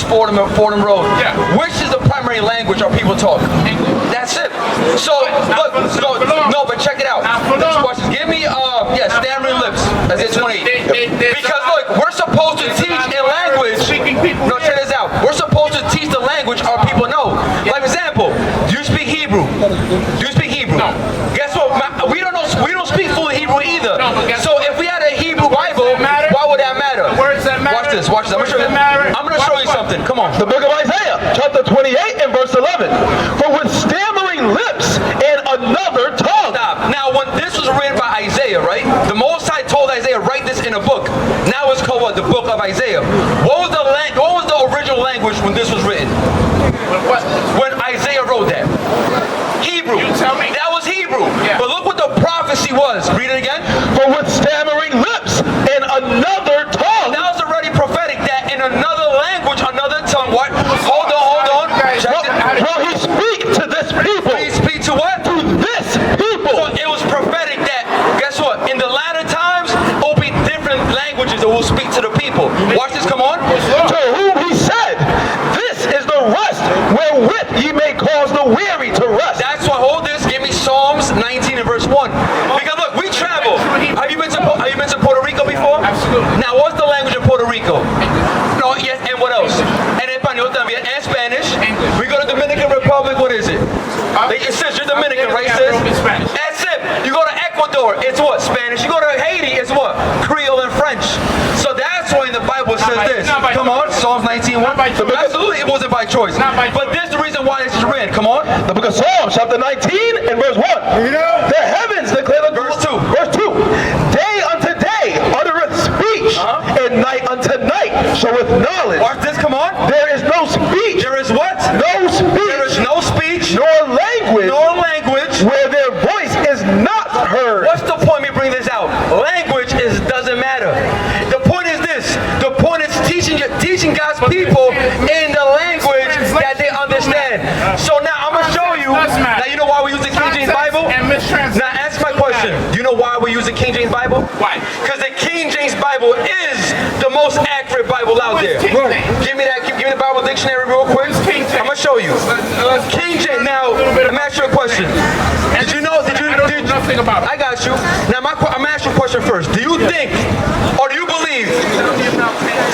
versus Fordham Road. Yeah. Which is the primary language our people talk? English. That's it. So, look, no, but check it out. Next question. Give me, stammering lips. That's it, 28. Because look, we're supposed to teach in language. No, check this out. We're supposed to teach the language our people know. Like example, do you speak Hebrew? Do you speak Hebrew? No. Guess what? We don't know. We don't speak fluent Hebrew either. No, so if we had a Hebrew Bible, why would that matter? The words that matter. Watch this. Watch this. I'm going to show you something. Come on. The book of Isaiah, chapter 28 and verse 11. For with stammering lips and another tongue. Stop. Now, when this was written by Isaiah, right? The Most High told Isaiah, write this in a book. Now it's called what? The book of Isaiah. What was the original language when this was written? When Isaiah wrote that? Hebrew. You tell me. That was Hebrew. Yeah. But look what the prophecy was. Read it again. For with stammering lips and another tongue. That was already prophetic. That in another language, another tongue. What? Hold on. Will he speak to this people? Will he speak to what? To this people. So it was prophetic that, guess what? In the latter times, it will be different languages that will speak to the people. Watch this, come on. To whom he said, this is the rest wherewith ye may cause the weary to rest. That's why, hold this, give me Psalms 19 and verse 1. Because look, we travel. Have you been to Puerto Rico before? Absolutely. Now, what's the language in Puerto Rico? No, yes, and what else? And Espanol también, and Spanish. We go to Dominican Republic, what is it? It says you're Dominican, right? It says. That's it. You go to Ecuador, it's what? Spanish. You go to Haiti, it's what? Creole and French. So that's why in the Bible it says this. Come on, Psalms 19:1. Absolutely, it wasn't by choice. But this is the reason why this is written. Come on. The book of Psalms, chapter 19 and verse 1. The heavens declare the verse 2. Verse 2. Day unto day uttereth speech, and night unto night showeth knowledge. Watch this, come on. There is no speech. There is what? No speech. There is no speech. Nor language. Where their voice is not heard. What's the point me bring this out? Language doesn't matter. The point is this. The point is teaching God's people in the language that they understand. So now I'm going to show you. Now you know why we use the King James Bible? Now answer my question. Do you know why we're using King James Bible? Why? Because the King James Bible is the most accurate Bible out there. Give me the Bible dictionary real quick. I'm going to show you. King James. Now, let me ask you a question. Did you know? Nothing about it. I got you. Now, I'm going to ask you a question first. Do you think, or do you believe?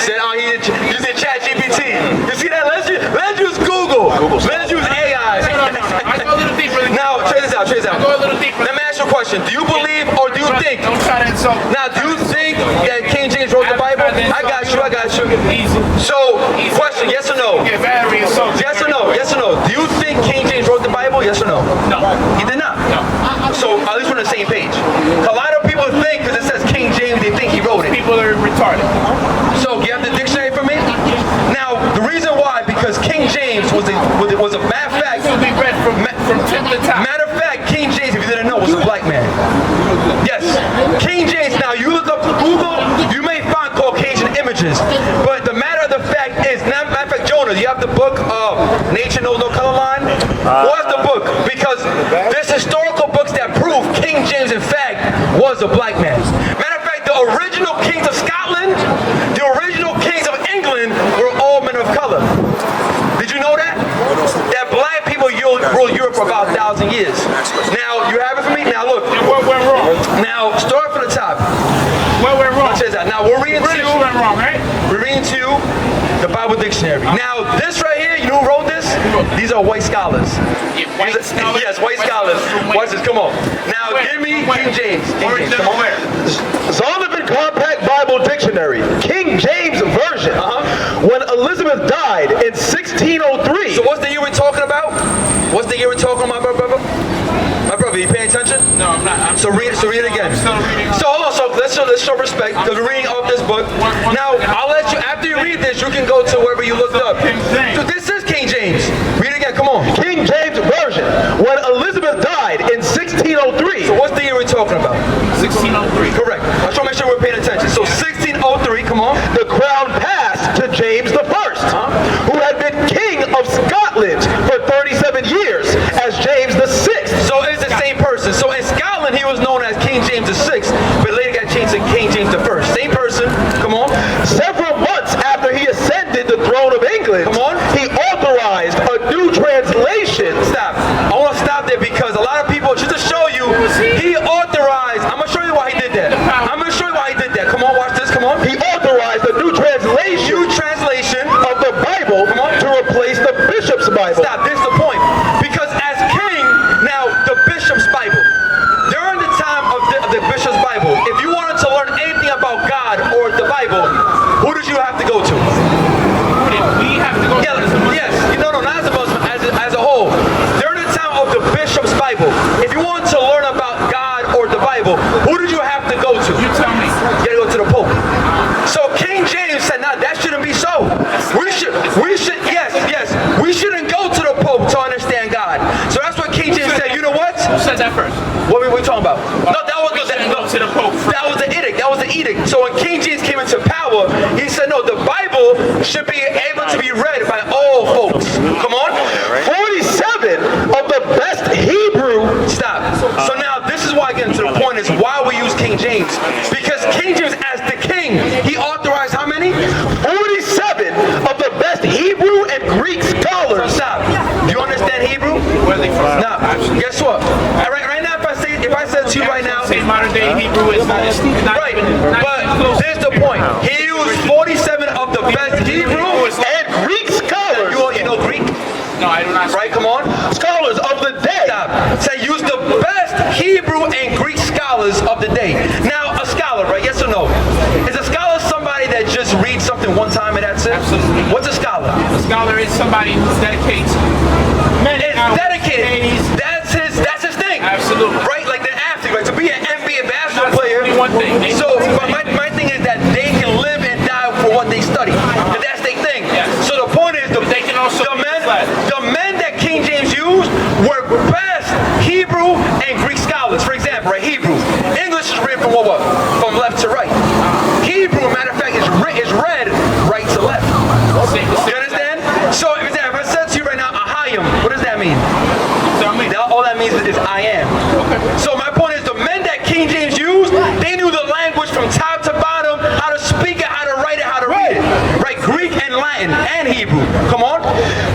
Said, you said Chat GPT. You see that? Let's use Google. Let's use AI. No. I go a little deeper. Now, check this out. I go a little deeper. Let me ask you a question. Do you believe or do you think? Don't try to insult. Now, do you think that King James wrote the Bible? I got you. Easy. So, question, yes or no? Get very insulted. Yes or no? Yes or no? Do you think King James wrote the Bible? Yes or no? No. He did not? No. So, at least we're on the same page. A lot of people think, because it says King James, they think he wrote it. People are retarded. So, you have the dictionary for me? Now, the reason why, because King James was a matter of fact. It will be read from tip to top. Matter of fact, King James, if you didn't know, was a black man. Yes. King James, now you look up to Google, you may find Caucasian images. But the matter of the fact is, matter of fact, Jonah, you have the book Nature Knows No Color Line? What's the book? Because there's historical books that prove King James, in fact, was a black man. Matter of fact, the original kings of Scotland, the original kings of England were all men of color. Did you know that? That black people ruled Europe for about 1,000 years. Now, you have it for me? Now, look. What went wrong? Now, start from the top. What went wrong? Now, we're reading to you. Went wrong, right? We're reading to you the Bible dictionary. Now, this right here, you know who wrote this? These are white scholars. Yes, white scholars. Watch this, come on. Now, give me King James. Come on. Zondervan Compact Bible Dictionary, King James Version. When Elizabeth died in 1603. So what's the year we're talking about? What's the year we're talking about, brother? My brother, you paying attention? No, I'm not. So read it again. I'm still reading. So hold on, so let's show respect, because we're reading off this book. Now, I'll let you, after you read this, you can go to wherever you looked up. So this is King James. Read it again, come on. King James Version. When Elizabeth died in 1603. So what's the year we're talking about? 1603. Correct. I'm trying to make sure we're paying attention. So 1603, come on. The crown passed to James I, who had been king of Scotland for 37 years as James VI. So it's the same person. So in Scotland, he was known as King James VI, but later got changed to King James I. Same person. Come on. Several months after he ascended the throne of England, Bible. Stop. This is the point. Because as king, now the bishop's Bible. During the time of the bishop's Bible, if you wanted to learn anything about God or the Bible, who did you have to go to? We have to go to the Muslim. Yes. No, not as a Muslim, as a whole. During the time of the bishop's Bible, if you wanted to learn about God or the Bible, who did you have to go to? You tell me. You gotta go to the Pope. So King James said, "No, that shouldn't be so. We shouldn't go to the Pope to understand God." So that's what King James said. You know what? Who said that first? What were we talking about? No, that was To the Pope. that was the edict. That was the edict. So when King James came into power, he said, "No, the Bible should be able to be read by all folks." Come on. 47 of the best Hebrew. Stop. So now this is why I get into the point is why we use King James. Because King James as the king, he authorized how many? 47 of the best Hebrew and Greek So scholars. stop. Do you understand Hebrew? Where are they from? Now, guess what? Right now, if I said to you right now, Say modern day Hebrew is not right, but there's the point. He used 47 of the best Hebrew And Greek scholars. You know Greek, No, I do not. right? Come on. Scholars of the day. Stop. Say use the best Hebrew and Greek scholars of the day. Now, a scholar, right? Yes or no? Is a scholar somebody that just reads something one time and that's it? Absolutely. What's a scholar? A scholar is somebody who dedicates many It's hours, dedicated. days. That's his thing. Absolutely. Right? Like the athlete, right? To be an NBA basketball That's player. only one thing. So, but my thing is that they can live and die for what they study. And that's their thing. Yes. So the point is, They can also the be men, misled. the men that King James used were best Hebrew and Greek scholars. For example, right? Hebrew. English is written from what? From left to right. Hebrew, matter of fact, is read right to left. You understand? So, if I said to you right now, Ahayim, what does that mean? Tell me. All that means is I am. So my point is the men that King James used, they knew the language from top to bottom, how to speak it, how to write it, how to read it. Right? Greek and Latin and Hebrew. Come on.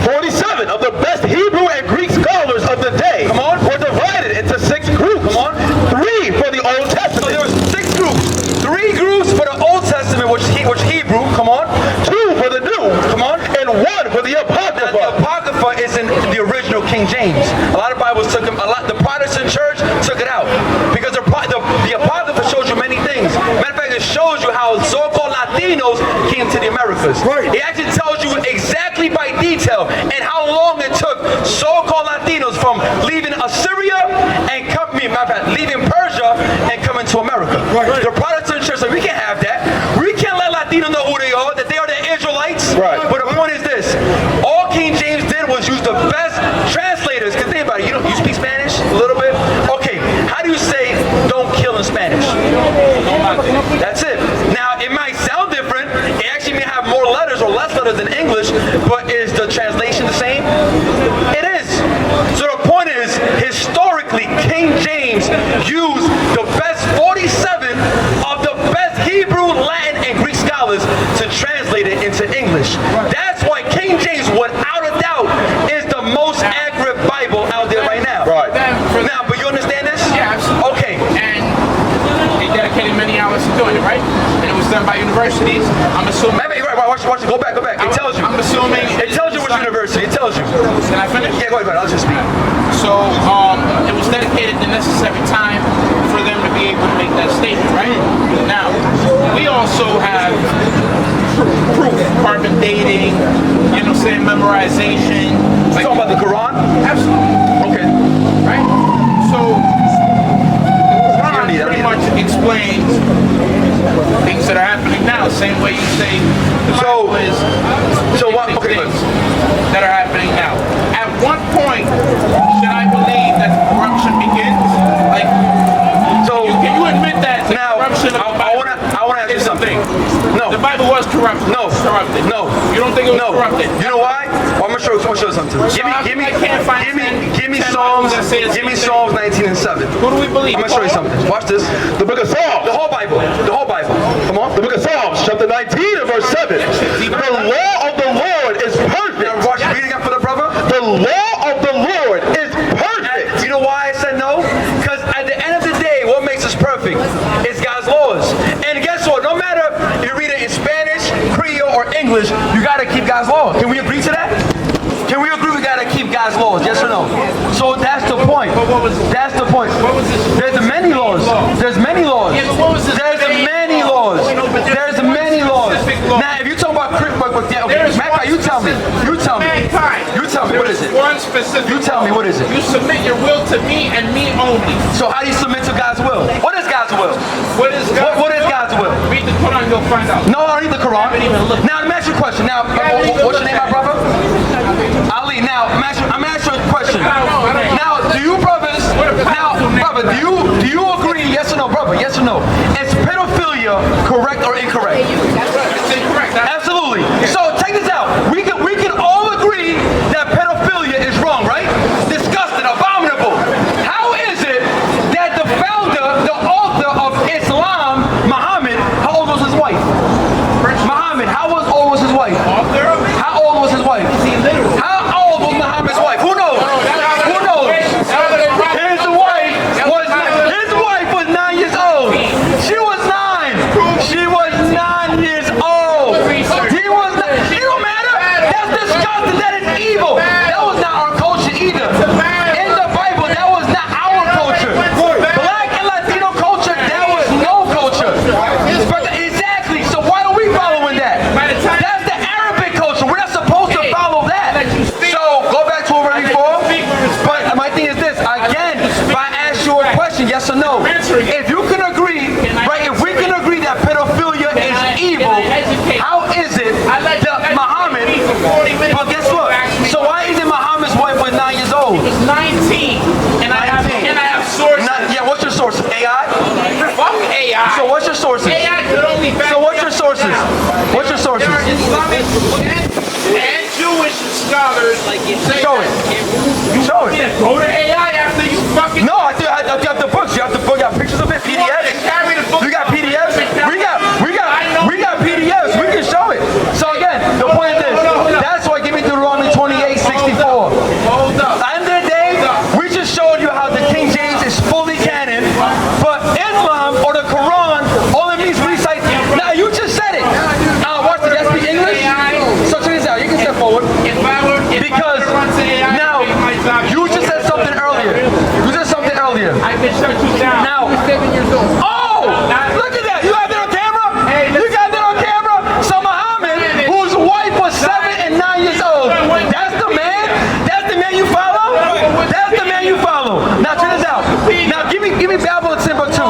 47 of the best Hebrew and Greek scholars of the day. Come on. Were divided into 6 groups. Come on. 3 for the Old So Testament. there was 6 groups. 3 groups for the Old Testament, which Hebrew. Come on. 2 for the New. Come on. And 1 for the Now, the Apocrypha. Apocrypha is in the original King James. A lot of Bibles took them. The Protestant church took it out because the Apocrypha shows you many things. Matter of fact, it shows you how so-called Latinos came to the Americas. Right. It actually tells you exactly by detail and how long it took so-called Latinos from leaving Assyria and leaving Persia and coming to America. Right. The Protestant church said, we can't have that. We can't let Latinos know who they are, that they are the Israelites. Right. But the point is this. All King James did was use the best translators. Because think about it. You speak Spanish a little bit? Okay. How do you say don't kill in Spanish? That's it. Now, it might sound different. It actually may have more letters or less letters than English. But is the translation the same? It is. So the point is, historically, King James used the best 47 of the best Hebrew, Latin, and Greek scholars to translate it into English. That's why King James, without a doubt, is the most accurate Bible out there right now. Right. Now, but you understand this? Yeah, absolutely. Okay. And they dedicated many hours to doing it, right? And it was done by universities. I'm assuming. Right, watch it. Go back. It tells you. I'm assuming. It tells you which university. It tells you. Can I finish? Yeah, go ahead. I'll just speak. So it was dedicated the necessary time for them to be able to make that statement, right? Now, we also have proof, carbon dating, memorization. You talking about the Quran? Absolutely. Okay. Right? So, Quran pretty much explains things that are happening now, same way you say the Bible is things that are happening now. At what point should I believe that corruption begins? Like, can you admit that the now, corruption of the Bible I want to ask you is something. No. The Bible was corrupted. No. Corrupted. No. You don't think it was corrupted? You know why? Well, I'm gonna show you something. Give me Psalms 19 and 7. Who do we believe? I'm gonna show you something. Watch this. The book of Psalms. The whole Bible. Come on. The book of Psalms, chapter 19 and verse 7. The law of the Lord is perfect. Now watch. Read again for the brother. The law of the Lord is perfect. You know why I said no? Because at the end of the day, what makes us perfect is God's laws. And guess what? No matter if you read it in Spanish, Creole, or English, you gotta keep God's law. Can we agree to that? Can we agree we gotta God's laws? Yes or no? So that's the point. But what was it? That's the point. What was this? There's many laws. There's many laws. Yeah, but what was this? There's many laws. There's many laws. Now, if you talk about Matt, you tell me. You tell me. Mankind. You tell me. What is it? One specific. You tell me. What is it? You submit your will to me and me only. So how do you submit to God's will? What is God's will? What is God's What is God's will? Read the Quran, you'll find out. No, I don't read the Quran. haven't even looked. Now, let me ask you a question. Now, what's your name, my brother? Ali. Now, I'm asking you a question. Now, do you brothers? Now, brother, do you agree? Yes or no, brother? Yes or no? Is pedophilia correct or incorrect? It's incorrect. Absolutely. So check this out. We can all agree that pedophilia is wrong, right? Disgusting, abominable. How is it that the founder, the author of Islam, Muhammad, how old was his wife? Muhammad, how old was his wife? Author of it? How old was his wife? How old was Muhammad's wife? Who knows? Who knows? His wife was 9 years old. She was 9. She was 9 years old. He was not. It don't matter. That's disgusting. That is evil. That was not our culture either. In the Bible, that was not our culture. Black and Latino culture, that was no culture. Exactly. So why are we following that? That's the Arabic culture. We're not supposed to follow that. So go back to where before. But my thing is this. Again, if I ask you a question, yes or no? If you can agree, right? If we can agree that pedophilia is evil, how is it that Muhammad? But guess what? So why isn't Muhammad's wife was 9 years old? 19. And I have sources. Yeah. What's your sources? AI. Fuck AI. So what's your sources? AI could only back So what's your sources? What's your sources? There are Islamic and Jewish scholars say Show it. Show it. Yeah, go to AI after you fucking. No, I have the books. You have the book. You got pictures of it. PDFs. Carry the book. You got PDFs. We got PDFs. We can show it. So again, the point is this. That's why give me Deuteronomy 28:64. Hold up. At the end of the day, we just showed you how the King James is fully canon, but Islam or the Quran, all it means recite. Now you just said it. Watch this. That's the English. So check this out. You can step forward. Because now you just said something earlier. I can shut you down. Now, 7 years old. Oh, look at that. You have that on camera? You got that on camera? So Muhammad, whose wife was 7 and 9 years old. That's the man? That's the man you follow? That's the man you follow. Now check this out. Now give me Bible and Timbuktu.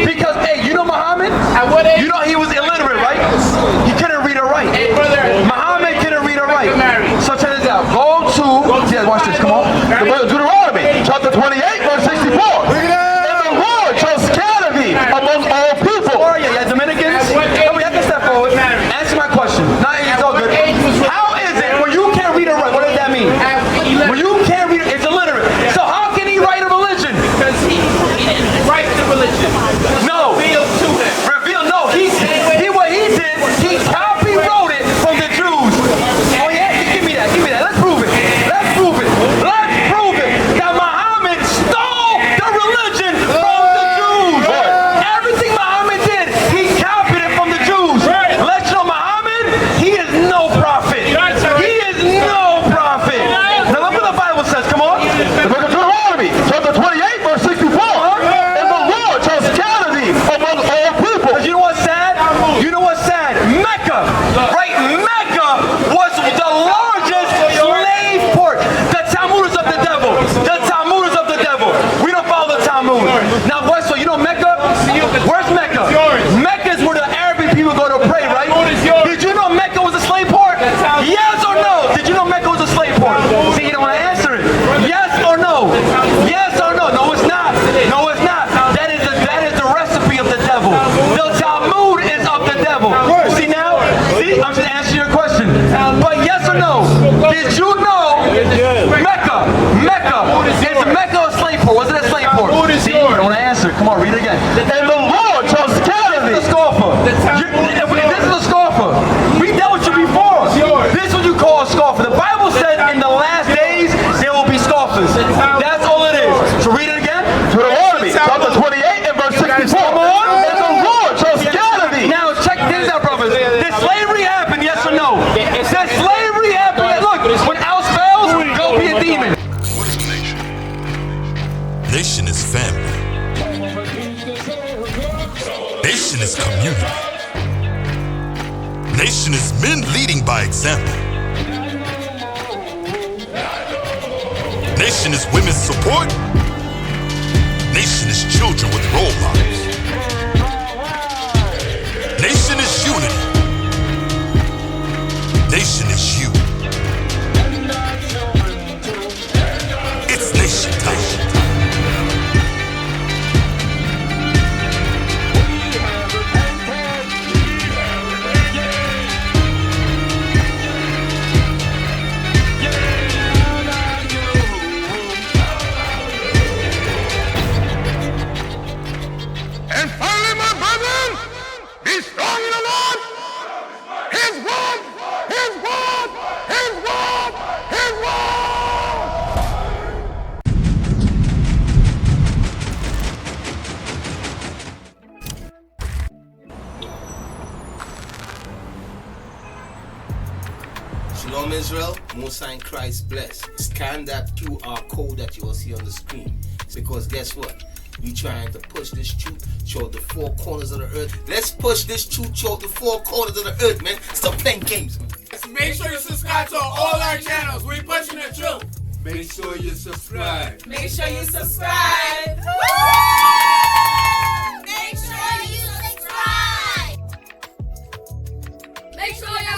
Because hey, you know Muhammad? At what age? You know he was illiterate, right? He couldn't read or write. Hey, brother. Muhammad couldn't read or write. Married. So check this out. Go to watch this, come on. The book of Deuteronomy, chapter 28, verse 64. And the Lord shall scatter thee among all people. Or yeah, Dominicans. No, we have to step forward. Answer my question. No, it's all good. How is it when you can't read or write? What does that mean? When you can't read, it's illiterate. So how can he write a religion? Because he didn't write the religion. No. Revealed to him. Reveal. No. What he did. He copy wrote it from the Jews. Oh yeah, give me that. Give me that. Let's prove it. Let's prove it. Let's prove it. That Muhammad stole the religion from the Jews. Everything Muhammad did, he copied it from the Jews. Let you know Muhammad, he is no prophet. He is no prophet. Now look what the Bible says. Come on. The book of Deuteronomy, chapter 28, verse 64. And the Lord shall scatter thee among all people. You know what's sad? You know what's sad? Mecca, right? Mecca was the largest slave port. The Talmud is of the devil. The Talmud is of the devil. We don't follow the Talmud. Now, what? So you know Mecca? Where's Mecca? Mecca is where the Arabic people go to pray, right? Did you know Mecca was a slave port? Yes or no? Did you know Mecca was a slave port? See, you don't want to answer it. Yes or no? Yes or no? No, it's not. No, it's not. That is the recipe of the devil. The Talmud is of the devil. See now? See, I'm just answering your question. But yes or no? Did you know Mecca? Is Mecca a slave port? Was it a slave port? See, you don't want to answer. Come on, read it again. And the Lord shall scatter This is thee. a scoffer. This is a scoffer. We dealt with you before. This is what you call a scoffer. The Bible said in the last days there will be scoffers. That's all it is. So read it again. Deuteronomy, chapter 28, and verse 64. Come on. And the Lord shall scatter thee. Now check this out, brothers. Did slavery happen? Yes or no? Did slavery happen? Look, when Nation is men leading by example. Nation is women's support. Nation is children with role models. Nation is unity. Nation is you. It's nation time. And finally, my brethren, be strong in the Lord. His word, His word, His word, His Shalom Israel, Most High in Christ bless. Scan that QR code that you will see on the screen. Because guess what? We trying to push this truth toward the four corners of the earth. Let's push this truth toward the four corners of the earth, man. Stop playing games, man. Make sure you subscribe to all our channels. We're pushing the truth. Make sure you subscribe. Make sure you subscribe. Make sure you subscribe. Make sure you